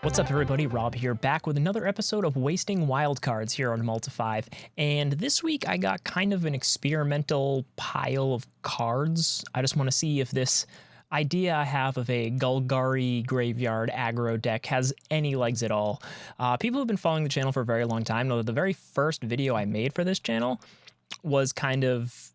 What's up, everybody? Rob here, back with another episode of Wasting Wildcards here on Multi5. And this week I got kind of an experimental pile of cards. I just want to see if this idea I have of a Golgari Graveyard Aggro deck has any legs at all. People who've been following the channel for a very long time know that the very first video I made for this channel was kind of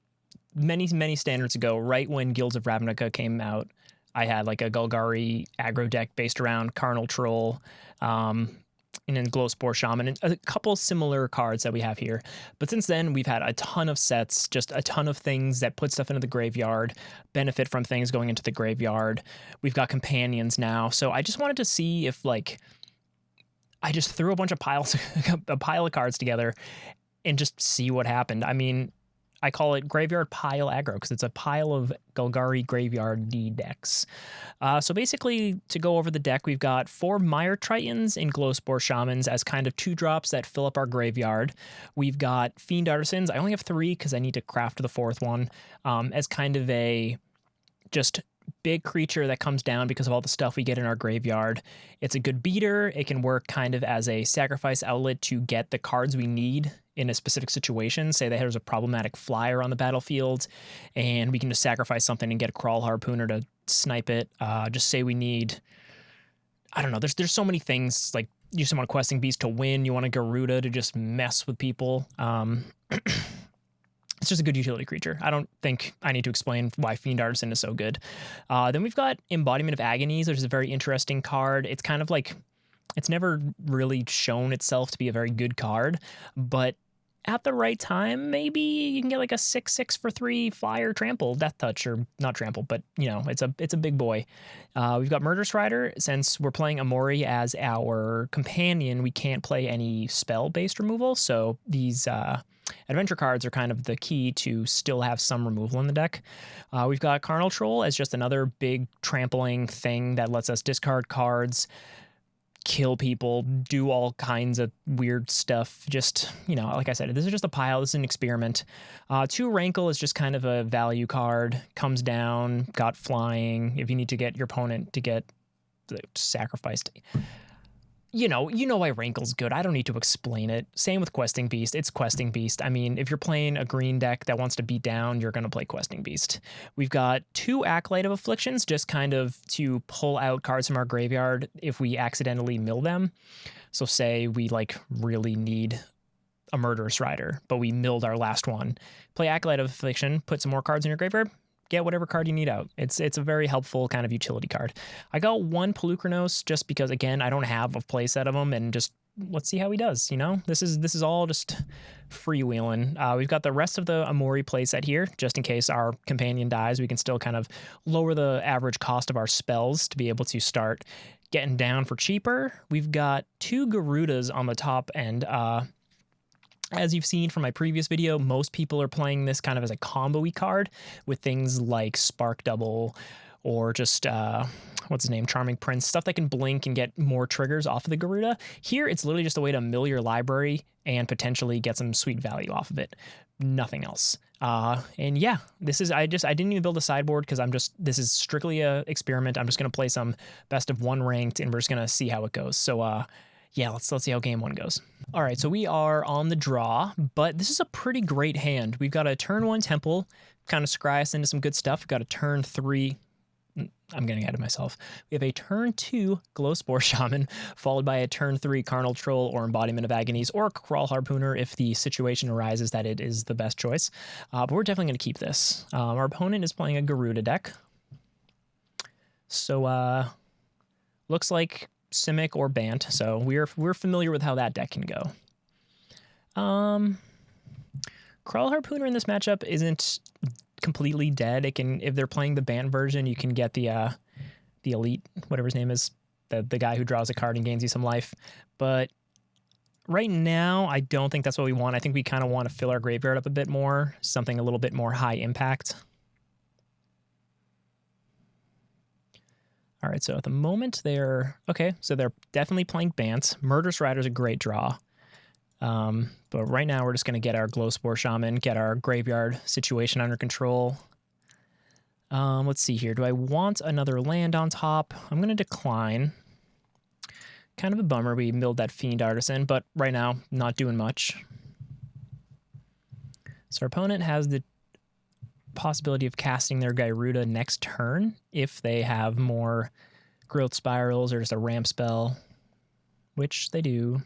many standards ago, right when Guilds of Ravnica came out. I had like a Golgari aggro deck based around Carnal Troll, and then Glowspore Shaman, and a couple similar cards that we have here. But since then, we've had a ton of sets, just a ton of things that put stuff into the graveyard, benefit from things going into the graveyard. We've got companions now. So I just wanted to see if, like, I just threw a bunch of a pile of cards together and just see what happened. I mean, I call it Graveyard Pile Aggro because it's a pile of Golgari Graveyard D decks. So basically, to go over the deck, we've got 4 Mire Tritons and Glowspore Shamans as kind of 2-drops that fill up our graveyard. We've got Fiend Artisans. I only have 3 because I need to craft the 4th one as kind of a just big creature that comes down because of all the stuff we get in our graveyard. It's a good beater. It can work kind of as a sacrifice outlet to get the cards we need in a specific situation. Say that there's a problematic flyer on the battlefield and we can just sacrifice something and get a Crawl Harpooner to snipe it. Just say we need, I don't know, there's so many things, like you just want a Questing Beast to win, you want a Garuda to just mess with people. It's just a good utility creature. I don't think I need to explain why Fiend Artisan is so good. Then we've got Embodiment of Agonies, which is a very interesting card. It's kind of like, it's never really shown itself to be a very good card, but at the right time, maybe you can get like a 6/6 for 3 flyer trample, death touch, or not trample, but you know, it's a big boy. We've got Murderous Rider. Since we're playing Umori as our companion, we can't play any spell-based removal, so these adventure cards are kind of the key to still have some removal in the deck. We've got Carnal Troll as just another big trampling thing that lets us discard cards, kill people, do all kinds of weird stuff. Just, you know, like I said, this is just a pile. This is an experiment. 2 Rankle is just kind of a value card. Comes down, got flying. If you need to get your opponent to get sacrificed. You know why Rankle's good. I don't need to explain it. Same with Questing Beast. It's Questing Beast. I mean, if you're playing a green deck that wants to beat down, you're going to play Questing Beast. We've got 2 Acolyte of Afflictions, just kind of to pull out cards from our graveyard if we accidentally mill them. So say we like really need a Murderous Rider, but we milled our last one. Play Acolyte of Affliction, put some more cards in your graveyard, get whatever card you need out. It's a very helpful kind of utility card. I got 1 Pelucranos just because, again, I don't have a playset of them, and just let's see how he does, you know? This is all just freewheeling. We've got the rest of the Umori playset here, just in case our companion dies. We can still kind of lower the average cost of our spells to be able to start getting down for cheaper. We've got 2 Garudas on the top end. As you've seen from my previous video, most people are playing this kind of as a combo-y card with things like Spark Double or just, what's his name, Charming Prince, stuff that can blink and get more triggers off of the Garuda. Here, it's literally just a way to mill your library and potentially get some sweet value off of it. Nothing else. And yeah, I didn't even build a sideboard because this is strictly a experiment. I'm just going to play some best of 1 ranked and we're just going to see how it goes. So, yeah, let's see how game 1 goes. All right, so we are on the draw, but this is a pretty great hand. We've got a turn 1 Temple, kind of scry us into some good stuff. We've got a turn 3. I'm getting ahead of myself. We have a turn 2 Glowspore Shaman, followed by a turn 3 Carnal Troll or Embodiment of Agonies or Crawl Harpooner if the situation arises that it is the best choice. But we're definitely going to keep this. Our opponent is playing a Garuda deck. So, looks like Simic or Bant, so we're familiar with how that deck can go. Crawl Harpooner in this matchup isn't completely dead. It can, if they're playing the Bant version, you can get the elite, whatever his name is, the guy who draws a card and gains you some life. But right now, I don't think that's what we want. I think we kind of want to fill our graveyard up a bit more, something a little bit more high impact. All right, so at the moment so they're definitely playing Bant. Murderous Rider's a great draw. But right now we're just going to get our Glowspore Shaman, get our graveyard situation under control. Let's see here. Do I want another land on top? I'm going to decline. Kind of a bummer we milled that Fiend Artisan, but right now, not doing much. So our opponent has the possibility of casting their Gyruda next turn if they have more Growth Spirals or just a ramp spell, which they do.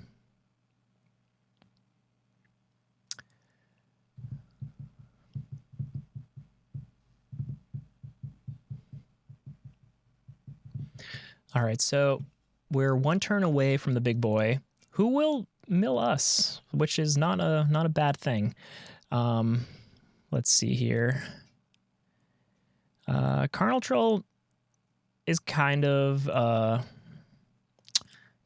All right, so we're one turn away from the big boy, who will mill us, which is not a bad thing. Let's see here. Carnal Troll is kind of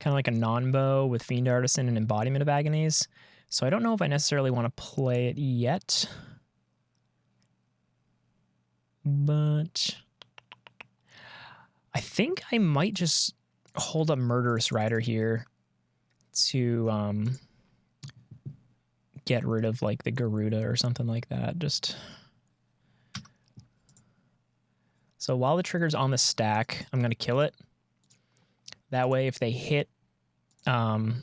like a non-bow with Fiend Artisan and Embodiment of Agonies, so I don't know if I necessarily want to play it yet. But I think I might just hold up Murderous Rider here to get rid of like the Garuda or something like that. Just so while the trigger's on the stack, I'm gonna kill it. That way, if they hit, what's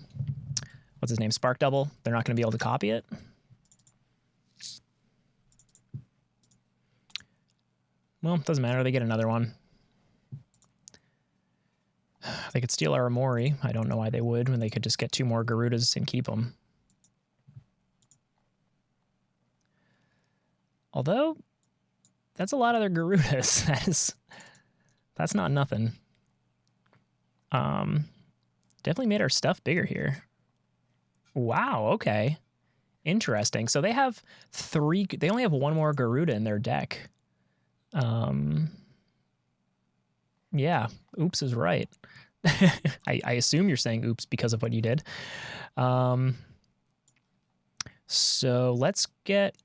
his name, Spark Double, they're not gonna be able to copy it. Well, it doesn't matter. They get another one. They could steal our Umori. I don't know why they would when they could just get 2 more Garudas and keep them. Although, that's a lot of their Garudas. That's not nothing. Definitely made our stuff bigger here. Wow, okay. Interesting. So they have 3, they only have 1 more Garuda in their deck. Yeah, oops is right. I assume you're saying oops because of what you did. So let's get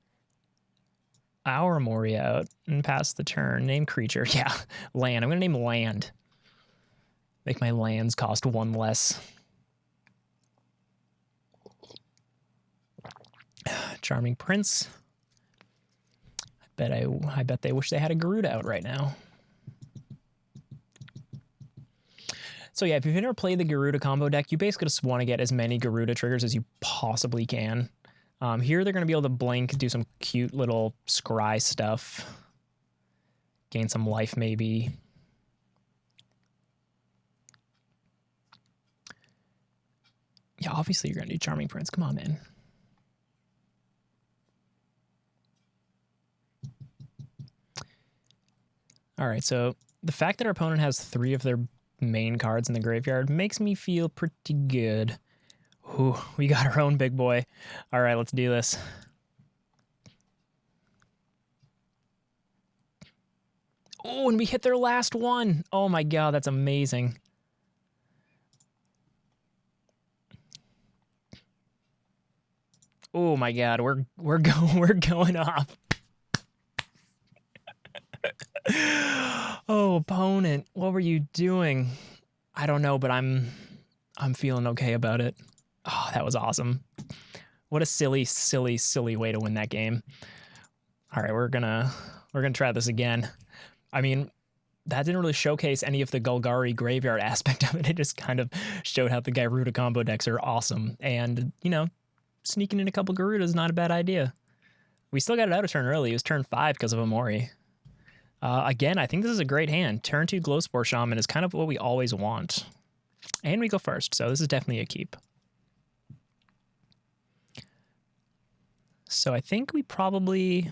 our Mori out and pass the turn. Name creature. Yeah, land. I'm going to name land. Make my lands cost 1 less. Charming Prince. I bet they wish they had a Garuda out right now. So yeah, if you've never played the Garuda combo deck, you basically just want to get as many Garuda triggers as you possibly can. Here they're going to be able to blink, do some cute little scry stuff. Gain some life maybe. Yeah, obviously you're going to do Charming Prince. Come on, man. All right, so the fact that our opponent has 3 of their main cards in the graveyard makes me feel pretty good. Ooh, we got our own big boy. All right, let's do this. Oh, and we hit their last one. Oh my god, that's amazing. Oh my god, we're going off. Oh, opponent, what were you doing? I don't know, but I'm feeling okay about it. Oh, that was awesome. What a silly, silly, silly way to win that game. All right, we're gonna try this again. I mean, that didn't really showcase any of the Golgari graveyard aspect of it. It just kind of showed how the Gyruda combo decks are awesome. And, you know, sneaking in a couple Garudas is not a bad idea. We still got it out of turn early. It was turn 5 because of Umori. Again, I think this is a great hand. Turn 2 Glowspore Shaman is kind of what we always want. And we go first, so this is definitely a keep. So I think we probably...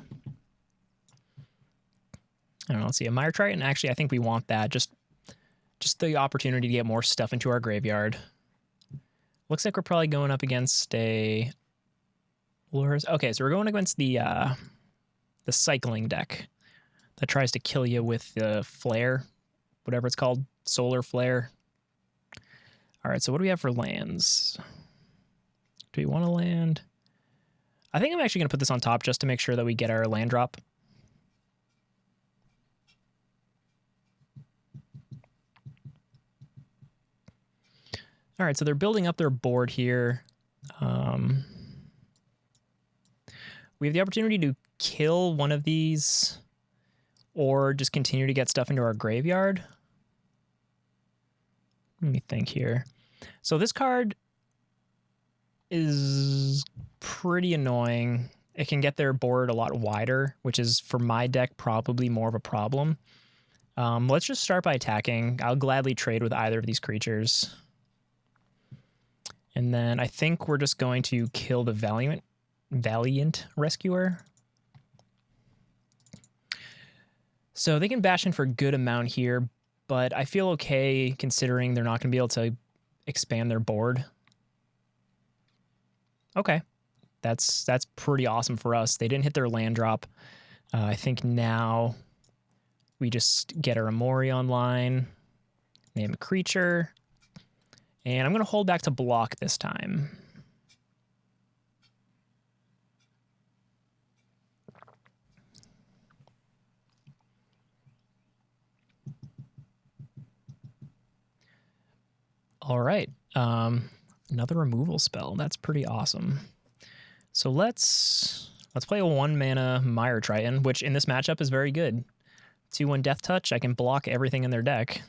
I don't know, let's see, a Mire Triton. Actually, I think we want that. Just the opportunity to get more stuff into our graveyard. Looks like we're probably going up against a... Okay, so we're going against the cycling deck that tries to kill you with the flare, whatever it's called, solar flare. All right, so what do we have for lands? Do we want to land? I think I'm actually going to put this on top just to make sure that we get our land drop. All right, so they're building up their board here. We have the opportunity to kill one of these or just continue to get stuff into our graveyard. Let me think here. So this card is pretty annoying. It can get their board a lot wider, which is, for my deck, probably more of a problem. Let's just start by attacking. I'll gladly trade with either of these creatures. And then I think we're just going to kill the Valiant Rescuer. So they can bash in for a good amount here, but I feel okay considering they're not going to be able to expand their board. Okay, that's pretty awesome for us. They didn't hit their land drop. I think now we just get our Umori online, name a creature, and I'm going to hold back to block this time. All right, another removal spell. That's pretty awesome. So let's play a 1-mana Mire Triton, which in this matchup is very good. 2/1 Death Touch. I can block everything in their deck.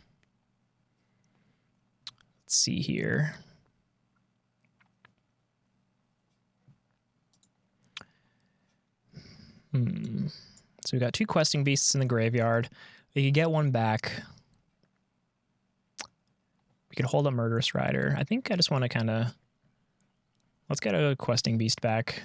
Let's see here. So we got 2 Questing Beasts in the graveyard. We could get one back. We could hold a Murderous Rider. I think I just want to kind of... Let's get a Questing Beast back.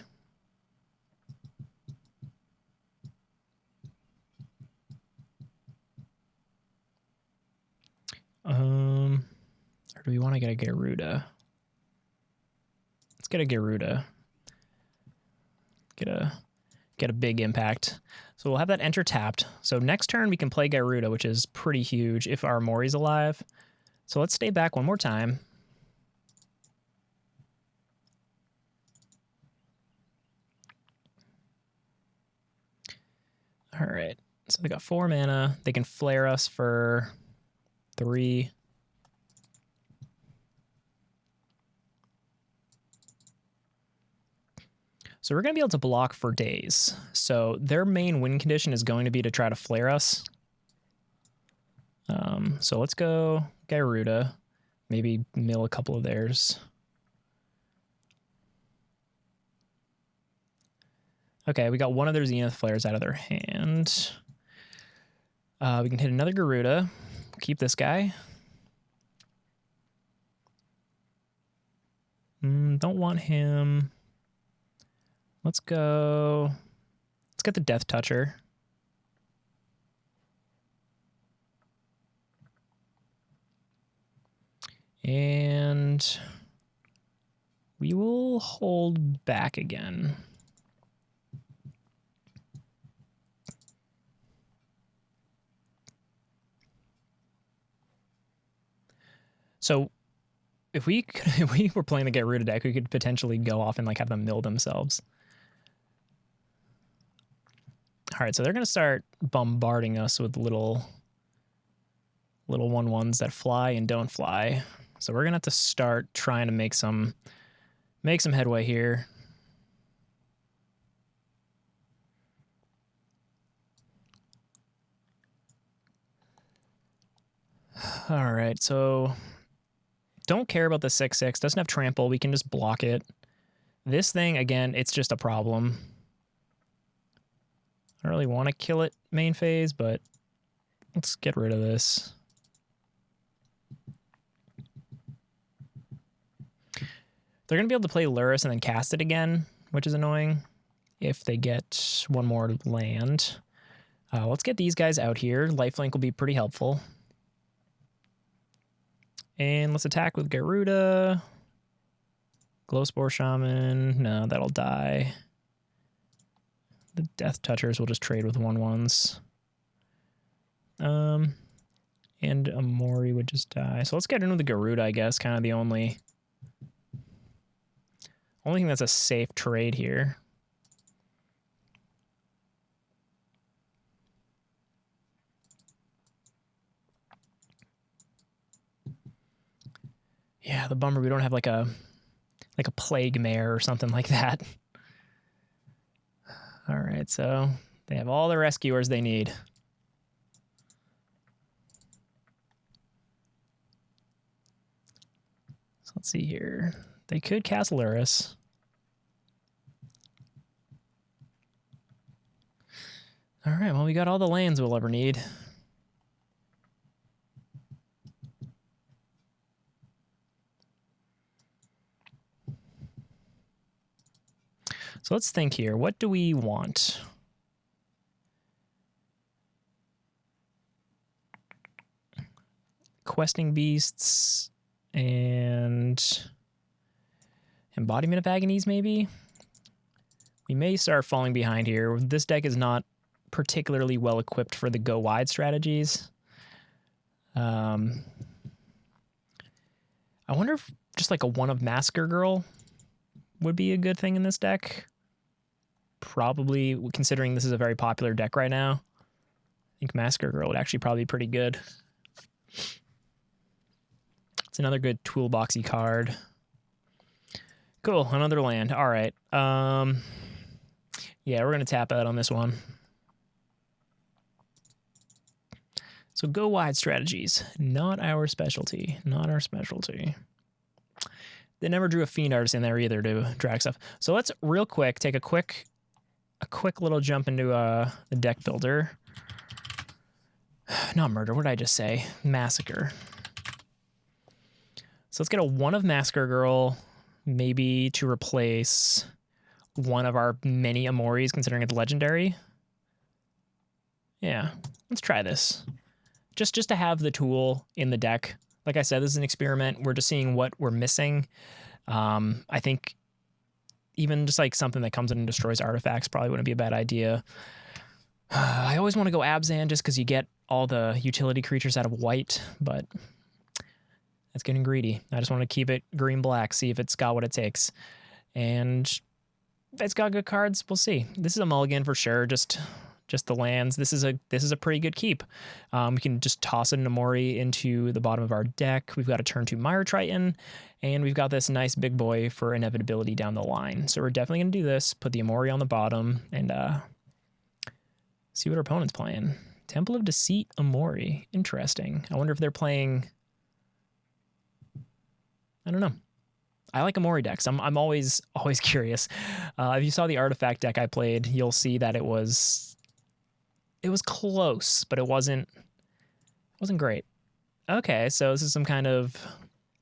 Or do we want to get a Garuda? Let's get a Garuda. Get a big impact. So we'll have that enter tapped. So next turn we can play Garuda, which is pretty huge if our Mori's alive. So let's stay back one more time. All right. So they got 4 mana. They can flare us for 3. So we're going to be able to block for days. So their main win condition is going to be to try to flare us. So let's go Garuda. Maybe mill a couple of theirs. Okay, we got one of their Zenith Flares out of their hand. We can hit another Garuda. Keep this guy. Don't want him. Let's go. Let's get the Death Toucher. And we will hold back again. So if we were playing the Garuda deck, we could potentially go off and like have them mill themselves. All right, so they're going to start bombarding us with little 1/1s that fly and don't fly. So we're going to have to start trying to make some headway here. All right, so don't care about the 6/6. Doesn't have trample. We can just block it. This thing, again, it's just a problem. I don't really want to kill it main phase, but let's get rid of this. They're going to be able to play Lurrus and then cast it again, which is annoying if they get one more land. Let's get these guys out here. Lifelink will be pretty helpful. And let's attack with Garuda. Glowspore Shaman. No, that'll die. The Death Touchers will just trade with 1/1s. And Umori would just die. So let's get in with the Garuda, I guess. Kind of the only thing that's a safe trade here. Yeah, the bummer we don't have like a Plague Mare or something like that. All right, so they have all the rescuers they need. let's see here. They could cast Luris. All right, well, we got all the lands we'll ever need. So let's think here. What do we want? Questing Beasts and Embodiment of Agonies, maybe? We may start falling behind here. This deck is not particularly well equipped for the go wide strategies. I wonder if just like a one of Massacre Girl would be a good thing in this deck. Probably, considering this is a very popular deck right now. I think Massacre Girl would actually probably be pretty good. It's another good toolboxy card. Cool, another land. All right. Yeah, we're going to tap out on this one. So go wide strategies. Not our specialty. Not our specialty. They never drew a Fiend Artist in there either to drag stuff. So let's real quick take a quick little jump into the deck builder. Not murder. What did I just say? Massacre. So let's get a one of Massacre Girl, maybe to replace one of our many Umoris, considering it's legendary. Yeah, let's try this. Just to have the tool in the deck. Like I said, this is an experiment. We're just seeing what we're missing. I think even just like something that comes in and destroys artifacts probably wouldn't be a bad idea. I always want to go Abzan just because you get all the utility creatures out of white, but that's getting greedy. I just want to keep it green-black, see if it's got what it takes. And if it's got good cards, we'll see. This is a mulligan for sure, just the lands. This is a pretty good keep. We can just toss an Umori into the bottom of our deck. We've got a turn 2 Mire Triton, and we've got this nice big boy for inevitability down the line. So we're definitely going to do this, put the Umori on the bottom, and see what our opponent's playing. Temple of Deceit Umori. Interesting. I wonder if they're playing... I don't know. I like Umori decks. I'm always curious. If you saw the artifact deck I played, you'll see that it was close, but it wasn't great. Okay, so this is some kind of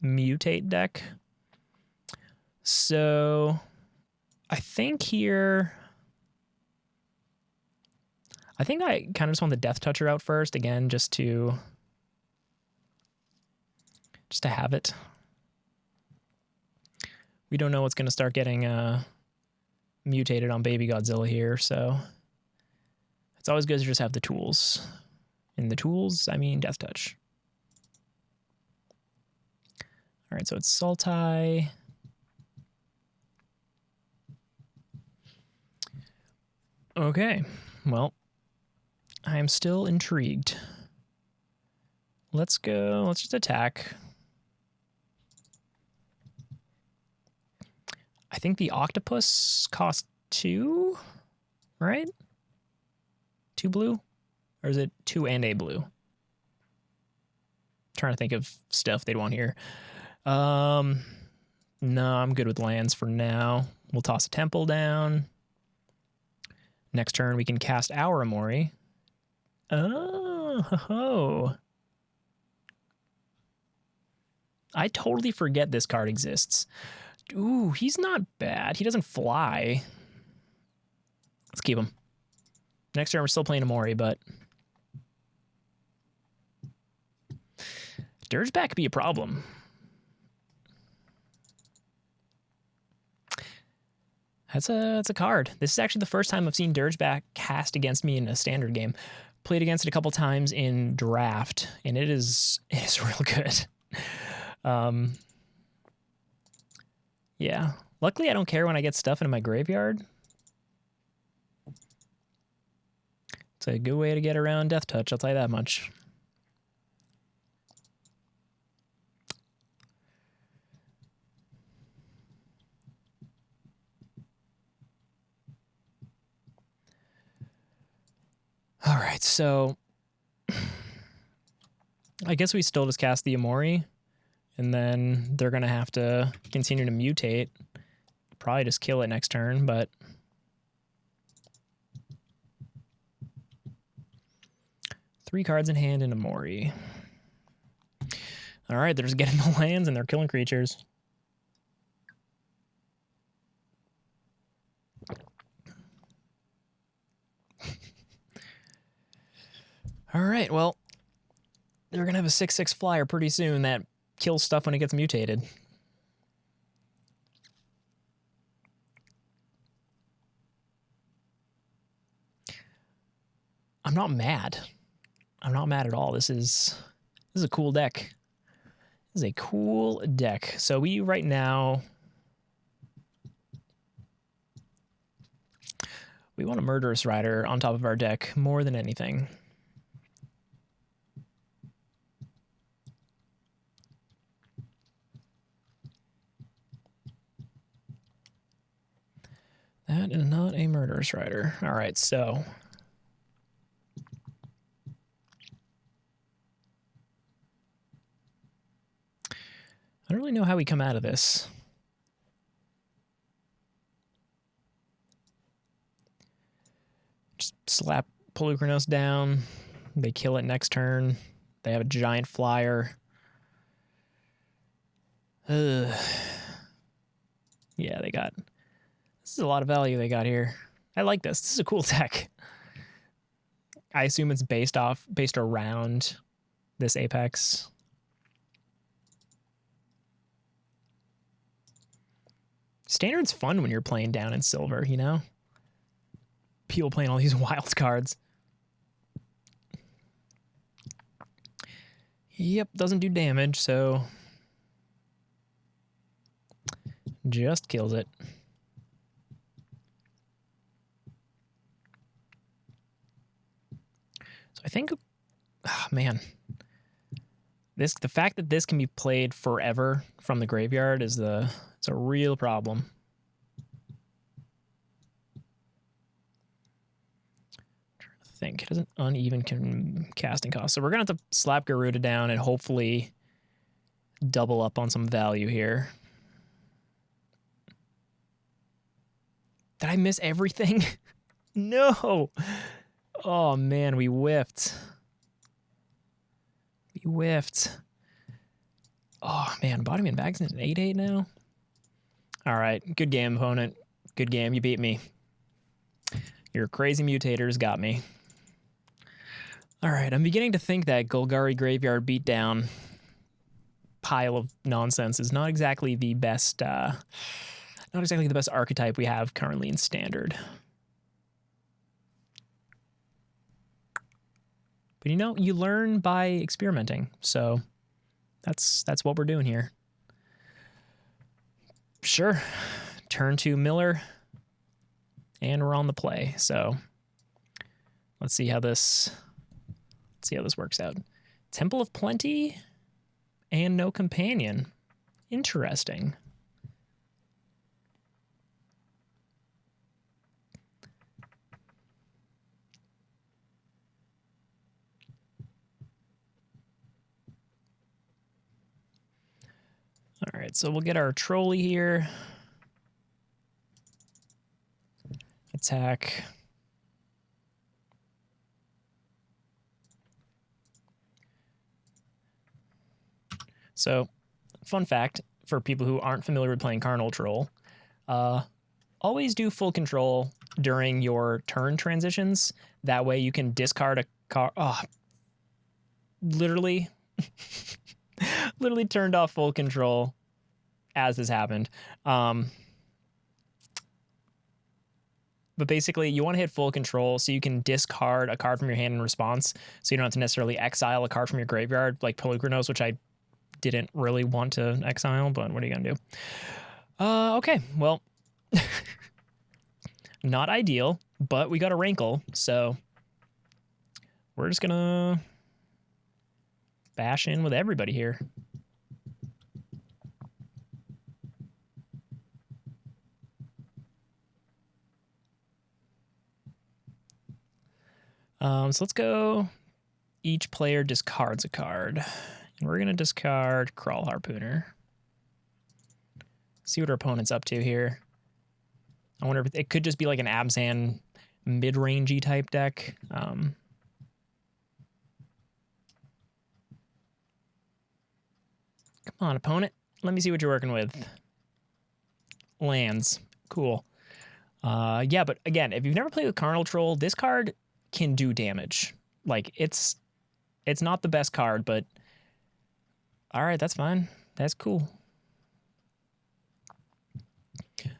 mutate deck. So I think I kind of just want the Death Toucher out first, again, just to have it. We don't know what's going to start getting mutated on Baby Godzilla here, so it's always good to just have the tools. In the tools, I mean Death Touch. All right, so it's Sultai. Okay, well, I am still intrigued. Let's go, let's just attack. I think the octopus cost 2, right? 2 blue? Or is it 2 and a blue? Trying to think of stuff they'd want here. No, I'm good with lands for now. We'll toss a temple down. Next turn, we can cast our Umori. Oh, ho, ho. I totally forget this card exists. Ooh, he's not bad. He doesn't fly. Let's keep him. Next turn, we're still playing Umori, but Dirgeback could be a problem. That's a card. This is actually the first time I've seen Dirgeback cast against me in a standard game. Played against it a couple times in draft, and it is real good. Yeah. Luckily, I don't care when I get stuff into my graveyard. It's a good way to get around Death Touch, I'll tell you that much. All right, so I guess we still just cast the Umori. And then they're going to have to continue to mutate. Probably just kill it next turn, but... Three cards in hand and Umori. All right, they're just getting the lands and they're killing creatures. All right, well, they're going to have a 6/6 flyer pretty soon that kills stuff when it gets mutated. I'm not mad. I'm not mad at all. This is a cool deck. This is a cool deck. So we right now... We want a Murderous Rider on top of our deck more than anything. That is not a Murderous Rider. All right, so... I don't really know how we come out of this. Just slap Polukranos down. They kill it next turn. They have a giant flyer. Yeah, they got... This is a lot of value they got here. I like this. This is a cool deck. I assume it's based around this Apex. Standard's fun when you're playing down in silver, you know? People playing all these wild cards. Yep, doesn't do damage, so... Just kills it. So I think... Oh, man. The fact that this can be played forever from the graveyard is it's a real problem. I'm trying to think. It has an uneven casting cost. So we're going to have to slap Garuda down and hopefully double up on some value here. Did I miss everything? No! Oh, man, we whiffed. We whiffed. Oh, man, Bottom in Bags is an 8/8 now? All right, good game, opponent. Good game, you beat me. Your crazy mutators got me. All right, I'm beginning to think that Golgari Graveyard Beatdown pile of nonsense is not exactly the best, archetype we have currently in Standard. But you know, you learn by experimenting, so that's what we're doing here. Sure, turn to Miller, and we're on the play. So let's see how this works out. Temple of Plenty and no companion. Interesting. All right, so we'll get our trolley here. Attack. So, fun fact for people who aren't familiar with playing Carnal Troll, always do full control during your turn transitions. That way you can discard a card. Oh, literally turned off full control as this happened. But basically, you want to hit full control so you can discard a card from your hand in response, so you don't have to necessarily exile a card from your graveyard, like Polukranos, which I didn't really want to exile, but what are you going to do? Okay, well, not ideal, but we got a Rankle, so we're just going to bash in with everybody here. So let's go. Each player discards a card. And we're going to discard Crawl Harpooner. See what our opponent's up to here. I wonder if it could just be like an Abzan mid-rangey type deck. Come on, opponent. Let me see what you're working with. Lands. Cool. Yeah, but again, if you've never played with Carnal Troll, this card can do damage. Like, it's not the best card, but all right, that's fine. That's cool.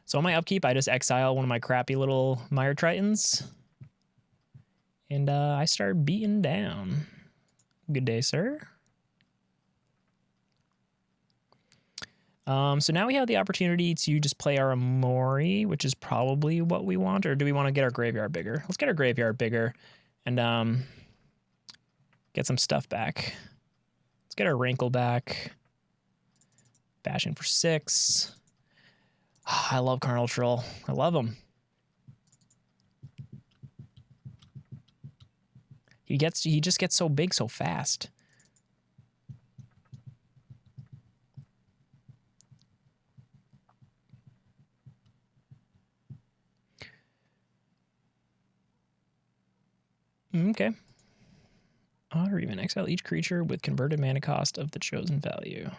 So on my upkeep, I just exile one of my crappy little Mire Tritons. And I start beating down. Good day, sir. So now we have the opportunity to just play our Umori, which is probably what we want. Or do we want to get our graveyard bigger? Let's get our graveyard bigger and get some stuff back. Let's get our Rankle back. Bastion for 6. Oh, I love Carnal Troll. I love him. He just gets so big so fast. Okay. Or even exile each creature with converted mana cost of the chosen value.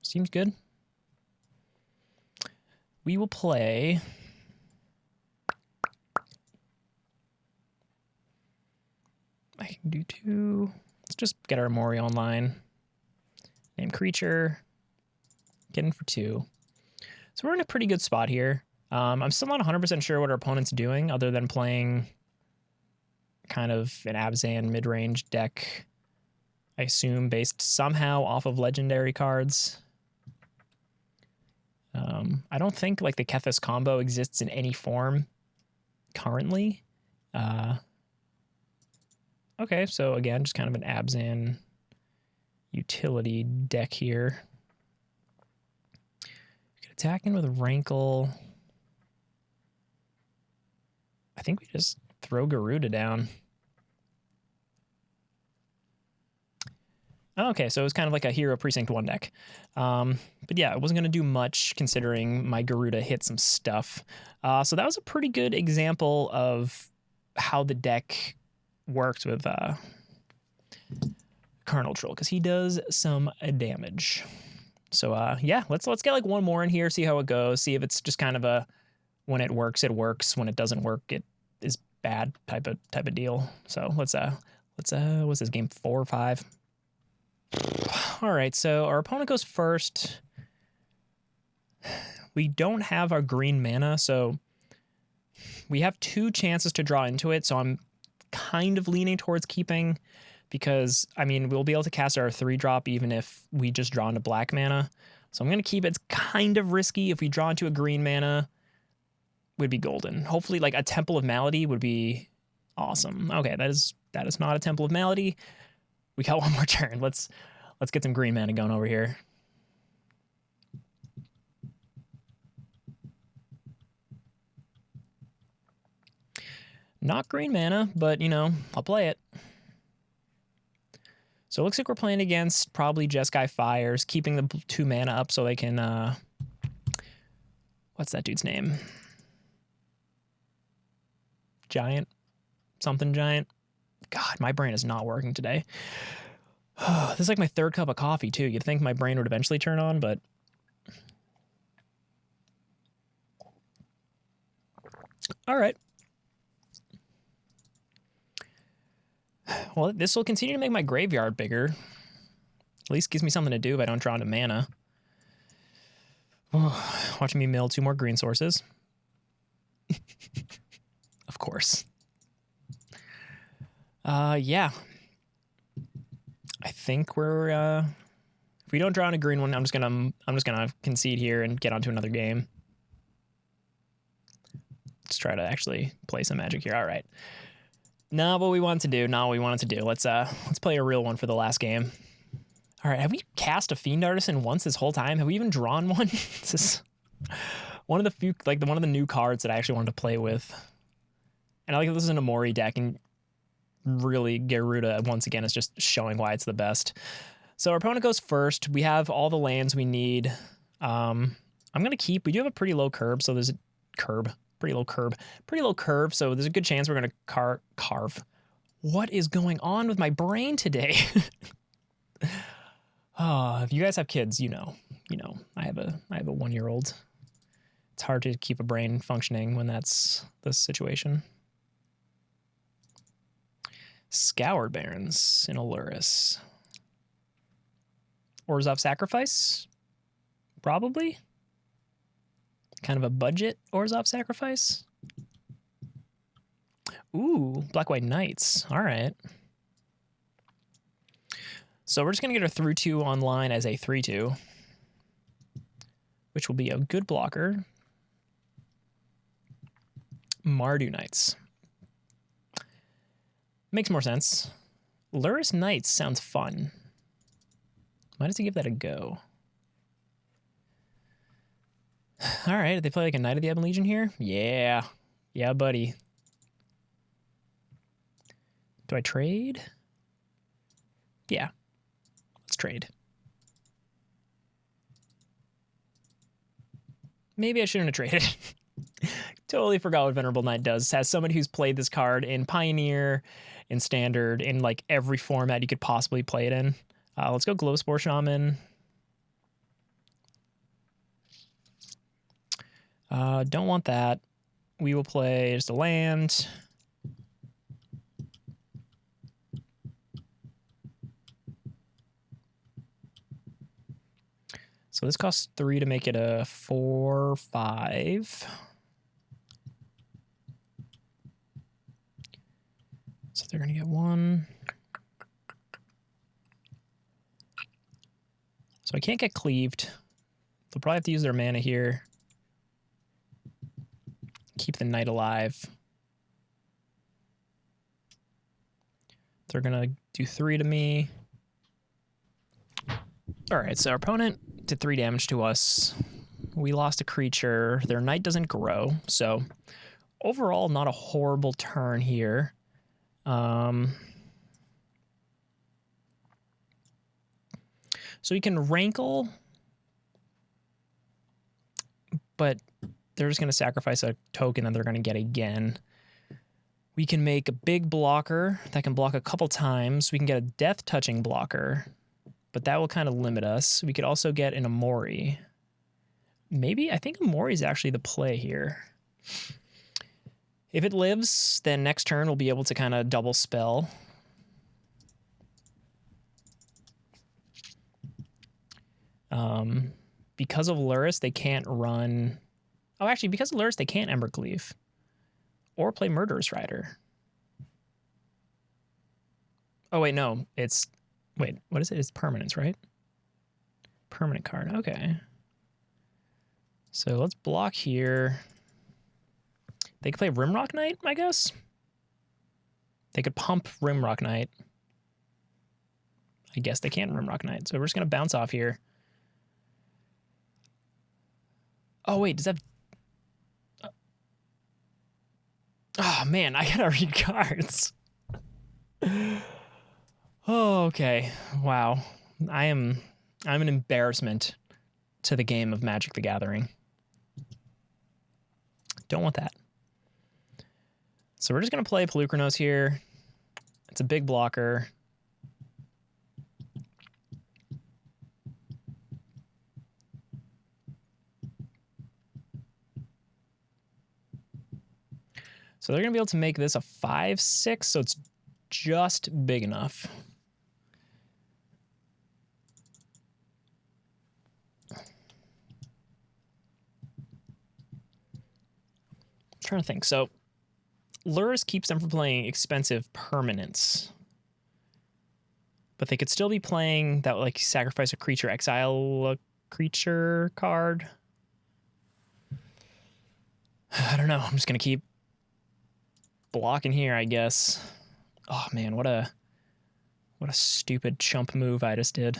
Seems good. We will play. I can do 2. Let's just get our Umori online. Name creature. Get in for 2. So we're in a pretty good spot here. I'm still not 100% sure what our opponent's doing other than playing kind of an Abzan mid-range deck, I assume, based somehow off of legendary cards. I don't think like the Kethis combo exists in any form currently. Okay, so again, just kind of an Abzan utility deck here. We could attack in with Rankle. I think we just throw Garuda down. Okay, so it was kind of like a Hero Precinct 1 deck. But yeah, it wasn't going to do much considering my Garuda hit some stuff. So that was a pretty good example of how the deck works with Carnal Troll, because he does some damage. So yeah, let's get like one more in here, see how it goes, see if it's just kind of a when it works, it works. When it doesn't work, it is bad type of deal. So let's what's this game, 4 or 5? All right, so our opponent goes first. We don't have our green mana, so we have 2 chances to draw into it. So I'm kind of leaning towards keeping, because I mean we'll be able to cast our 3-drop even if we just draw into black mana. So I'm gonna keep it. It's kind of risky. If we draw into a green mana, would be golden. Hopefully, like a Temple of Malady would be awesome. Okay, that is not a Temple of Malady. We got one more turn. Let's get some green mana going over here. Not green mana, but you know, I'll play it. So it looks like we're playing against probably Jeskai Fires, keeping the 2 mana up so they can what's that dude's name? Giant? Something giant? God, my brain is not working today. This is like my 3rd cup of coffee, too. You'd think my brain would eventually turn on, but... All right. Well, this will continue to make my graveyard bigger. At least gives me something to do if I don't draw into mana. Watching me mill 2 more green sources. Of course. Yeah. I think we're if we don't draw in a green one, I'm just gonna concede here and get onto another game. Just try to actually play some Magic here. All right. Not what we want to do. Not what we wanted to do. Let's play a real one for the last game. All right. Have we cast a Fiend Artisan once this whole time? Have we even drawn one? This is one of the few, like one of the new cards that I actually wanted to play with. And I like this is an Umori deck, and really, Garuda once again is just showing why it's the best. So our opponent goes first. We have all the lands we need. I'm going to keep. We do have a pretty low curve, so there's a pretty low curve. So there's a good chance we're going to carve. What is going on with my brain today? If you guys have kids, you know, I have a 1-year-old. It's hard to keep a brain functioning when that's the situation. Scoured Barrens in Aluris. Orzhov Sacrifice? Probably. Kind of a budget Orzhov Sacrifice. Ooh, Black-White Knights. All right. So we're just going to get a 3-2 online as a 3-2, which will be a good blocker. Mardu Knights. Makes more sense. Luris Knights sounds fun. Why does he give that a go? All right, did they play like a Knight of the Ebon Legion here? Yeah. Yeah, buddy. Do I trade? Yeah. Let's trade. Maybe I shouldn't have traded. Totally forgot what Venerable Knight does. As somebody who's played this card in Pioneer, in Standard, in like every format you could possibly play it in. Let's go Glowspore Shaman. Don't want that. We will play just a land. So this costs 3 to make it a 4/5. So they're going to get 1. So I can't get cleaved. They'll probably have to use their mana here. Keep the knight alive. They're going to do 3 to me. All right, so our opponent did 3 damage to us. We lost a creature. Their knight doesn't grow. So overall, not a horrible turn here. So we can rankle, but they're just going to sacrifice a token that they're going to get again. We can make a big blocker that can block a couple times. We can get a death touching blocker, but that will kind of limit us. We could also get an Umori. Maybe, I think Umori is actually the play here. If it lives, then next turn we'll be able to kind of double spell. Because of Luris, they can't run... Oh, actually, because of Luris, they can't Embercleave. Or play Murderous Rider. Oh, wait, no. It's... Wait, what is it? It's permanence, right? Permanent card. Okay. So let's block here. They could play Rimrock Knight, I guess? They could pump Rimrock Knight. I guess they can't Rimrock Knight. So we're just going to bounce off here. Oh, wait, does that... Oh, man, I gotta read cards. Oh, okay. Wow. I'm an embarrassment to the game of Magic the Gathering. Don't want that. So we're just going to play Pelucranos here. It's a big blocker. So they're going to be able to make this a 5/6, so it's just big enough. I'm trying to think. So Luris keeps them from playing expensive permanents. But they could still be playing that, like, sacrifice a creature, exile a creature card. I don't know. I'm just going to keep blocking here, I guess. Oh, man, what a stupid chump move I just did.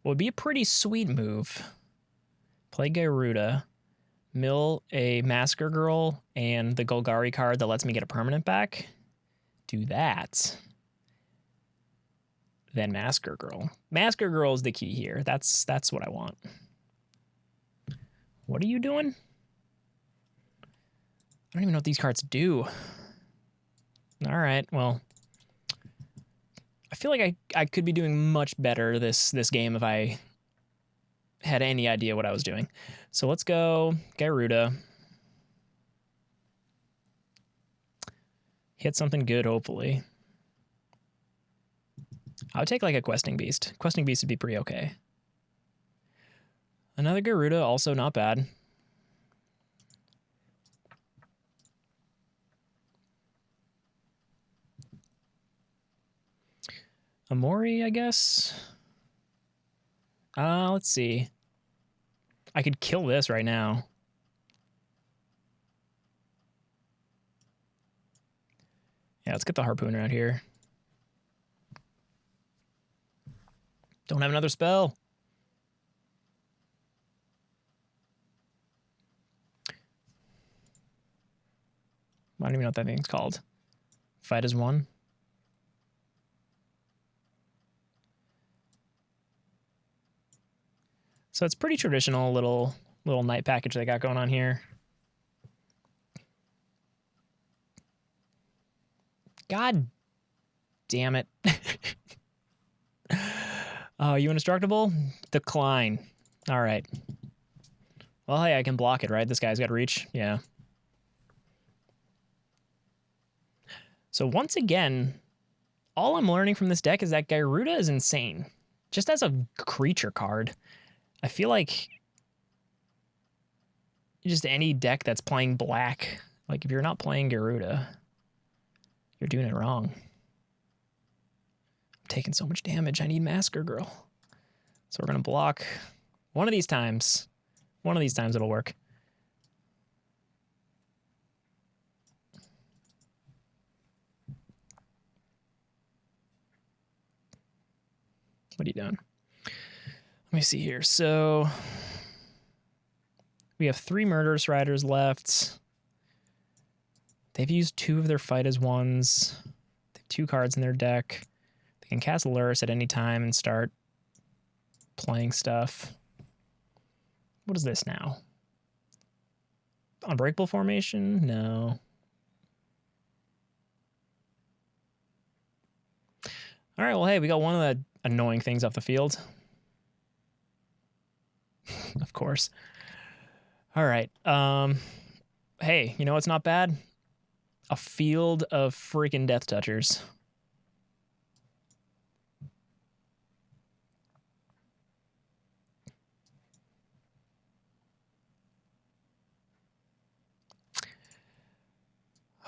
Well, it'd be a pretty sweet move. Play Garuda. Mill a Masker Girl and the Golgari card that lets me get a permanent back. Do that. Then Masker Girl. Masker Girl is the key here. That's what I want. What are you doing? I don't even know what these cards do. All right, well, I feel like I could be doing much better this game if I had any idea what I was doing. So let's go Garuda. Hit something good, hopefully. I would take like a Questing Beast. Questing Beast would be pretty okay. Another Garuda, also not bad. Umori, I guess. Let's see. I could kill this right now. Yeah, let's get the Harpooner out here. Don't have another spell. I don't even know what that thing's called. Fight as one. So it's pretty traditional little night package they got going on here. God damn it. Oh, you indestructible? Decline. All right. Well, hey, I can block it, right? This guy's got reach. Yeah. So once again, all I'm learning from this deck is that Garuda is insane. Just as a creature card. I feel like just any deck that's playing black, like if you're not playing Garuda, you're doing it wrong. I'm taking so much damage. I need Masker Girl. So we're going to block one of these times. One of these times it'll work. What are you doing? Let me see here. So we have 3 Murderous Riders left. They've used 2 of their Fight as ones. They have 2 cards in their deck. They can cast Lurrus at any time and start playing stuff. What is this now? Unbreakable formation? No. All right, well, hey, we got one of the annoying things off the field. Of course. All right. Hey, you know what's not bad? A field of freaking Death Touchers.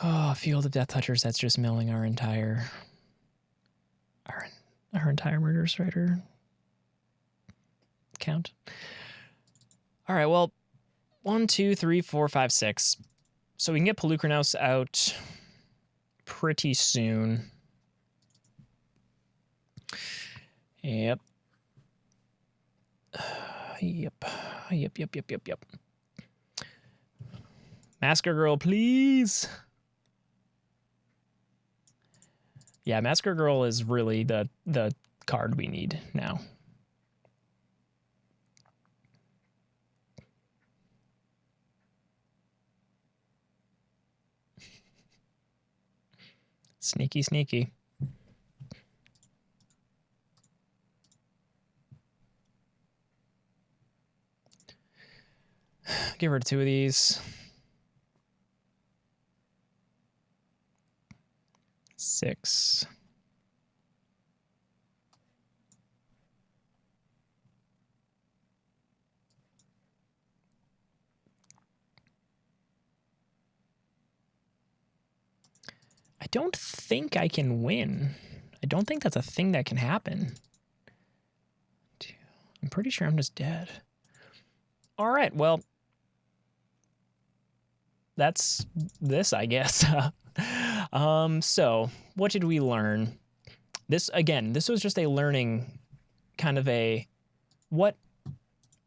Oh, a field of Death Touchers that's just milling our entire Murderous Rider count. All right, well, 1, 2, 3, 4, 5, 6. So we can get Pelucranos out pretty soon. Yep. Yep. Masker Girl, please. Yeah, Masker Girl is really the card we need now. Sneaky, sneaky. Give her 2 of these. 6. I don't think I can win. I don't think that's a thing that can happen. I'm pretty sure I'm just dead. All right, well, that's this, I guess. So what did we learn? This was just a learning kind of a, what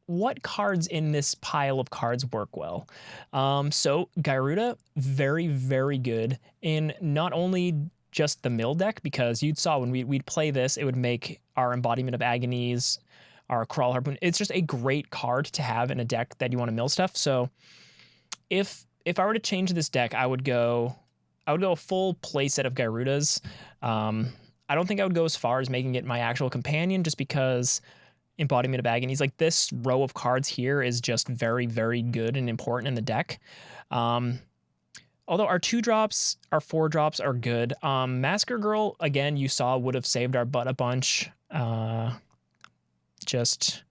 what cards in this pile of cards work well? So Gyruda, very, very good in not only just the mill deck, because you saw when we'd play this, it would make our Embodiment of Agonies, our Crawl Harpoon. It's just a great card to have in a deck that you want to mill stuff. So if I were to change this deck, I would go a full playset of Gyrudas. I don't think I would go as far as making it my actual companion, just because Embodiment of Agonies, like this row of cards here, is just very, very good and important in the deck. Although our 2-drops, our 4-drops are good. Massacre Girl, again, you saw would have saved our butt a bunch. Just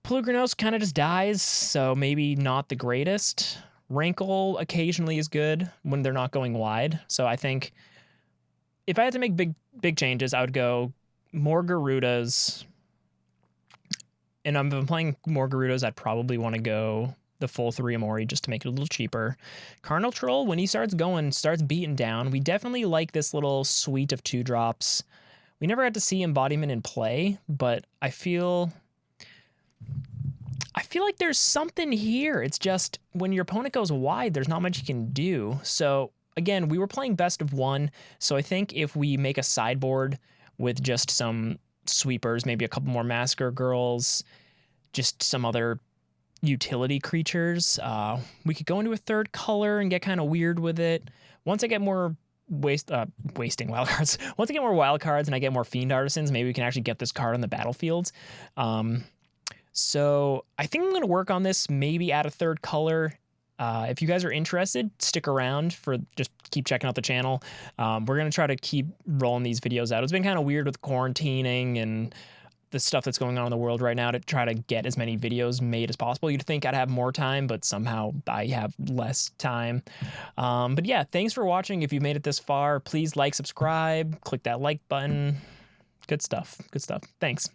Pelugrinos kind of just dies, so maybe not the greatest. Rankle occasionally is good when they're not going wide. So I think if I had to make big changes, I would go more Garudas. And if I'm playing more Garudas, I'd probably want to go the full 3 Umori just to make it a little cheaper. Carnal Troll, when he starts beating down, we definitely like this little suite of 2-drops. We never got to see Embodiment in play, but I feel like there's something here. It's just when your opponent goes wide, there's not much you can do. So again, we were playing best of 1, so I think if we make a sideboard with just some sweepers, maybe a couple more Massacre Girls, just some other utility creatures, we could go into a 3rd color and get kind of weird with it. Once I get more wasting wildcards, once I get more wildcards and I get more Fiend Artisans, maybe we can actually get this card on the battlefield. So I think I'm going to work on this, maybe add a 3rd color. If you guys are interested, stick around just keep checking out the channel. We're going to try to keep rolling these videos out. It's been kind of weird with quarantining and the stuff that's going on in the world right now to try to get as many videos made as possible. You'd think I'd have more time, but somehow I have less time. But yeah, thanks for watching. If you've made it this far, please like, subscribe, click that like button. Good stuff. Good stuff. Thanks.